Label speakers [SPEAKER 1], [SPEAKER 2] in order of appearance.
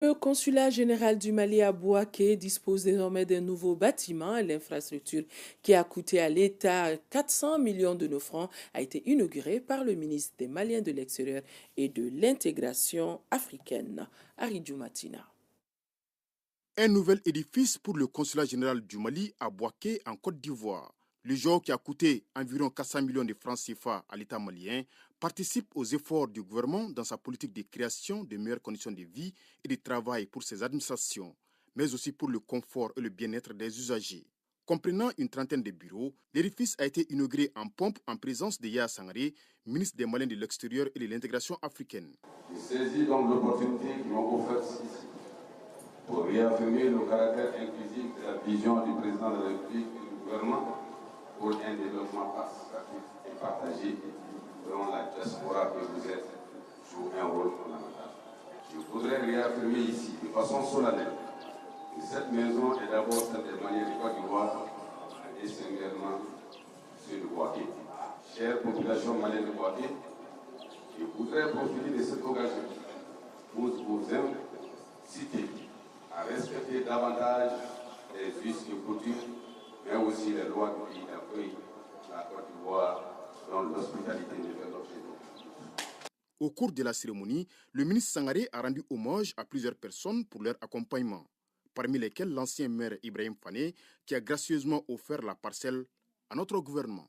[SPEAKER 1] Le consulat général du Mali à Bouaké dispose désormais d'un nouveau bâtiment. L'infrastructure qui a coûté à l'État 400 millions de nos francs a été inaugurée par le ministre des Maliens de l'Extérieur et de l'intégration africaine, Aridou Matina.
[SPEAKER 2] Un nouvel édifice pour le consulat général du Mali à Bouaké en Côte d'Ivoire. Le genre qui a coûté environ 400 millions de francs CFA à l'État malien participe aux efforts du gouvernement dans sa politique de création de meilleures conditions de vie et de travail pour ses administrations, mais aussi pour le confort et le bien-être des usagers. Comprenant une trentaine de bureaux, l'édifice a été inauguré en pompe en présence de Yaya Sangaré, ministre des Maliens de l'Extérieur et de l'intégration africaine.
[SPEAKER 3] Je saisis donc l'opportunité qui m'a offert ici pour réaffirmer le caractère inclusif de la vision du président de la République et du gouvernement pour un développement participatif et partagé dont la diaspora que vous êtes joue un rôle fondamental. Je voudrais réaffirmer ici de façon solennelle que cette maison est d'abord celle des Maliens de Côte d'Ivoire et singulièrement ceux de Bouaké. Chère population malienne de Bouaké, je voudrais profiter de cette occasion pour vous inciter à respecter davantage les us et coutumes, mais aussi les lois du pays d'accueil, la Côte d'Ivoire, dont l'hospitalité ne fait l'objet de.
[SPEAKER 2] Au cours de la cérémonie, le ministre Sangaré a rendu hommage à plusieurs personnes pour leur accompagnement, parmi lesquelles l'ancien maire Ibrahim Fane, qui a gracieusement offert la parcelle à notre gouvernement.